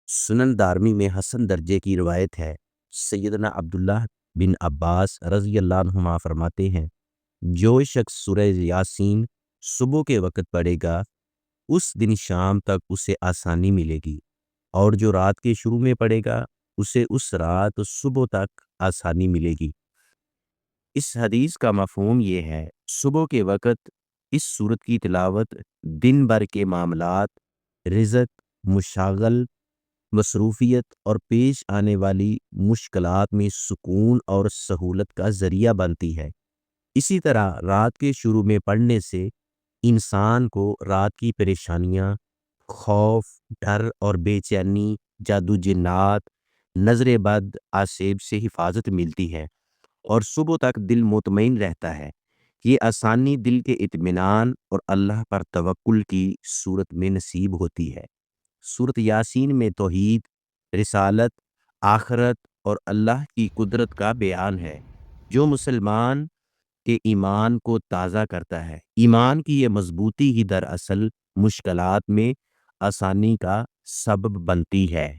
سنن دارمی میں حسن درجے کی روایت ہے، سیدنا عبداللہ بن عباس رضی اللہ عنہما فرماتے ہیں، جو شخص سورہ یاسین صبح کے وقت پڑھے گا اس دن شام تک اسے آسانی ملے گی، اور جو رات کے شروع میں پڑھے گا اسے اس رات صبح تک آسانی ملے گی۔ اس حدیث کا مفہوم یہ ہے، صبح کے وقت اس سورت کی تلاوت دن بھر کے معاملات، رزق، مشاغل، مصروفیت اور پیش آنے والی مشکلات میں سکون اور سہولت کا ذریعہ بنتی ہے۔ اسی طرح رات کے شروع میں پڑھنے سے انسان کو رات کی پریشانیاں، خوف، ڈر اور بے چینی، جادو جنات، نظر بد، آسیب سے حفاظت ملتی ہے، اور صبح تک دل مطمئن رہتا ہے۔ یہ آسانی دل کے اطمینان اور اللہ پر توکل کی صورت میں نصیب ہوتی ہے۔ سورۃ یاسین میں توحید، رسالت، آخرت اور اللہ کی قدرت کا بیان ہے، جو مسلمان کے ایمان کو تازہ کرتا ہے۔ ایمان کی یہ مضبوطی ہی دراصل مشکلات میں آسانی کا سبب بنتی ہے۔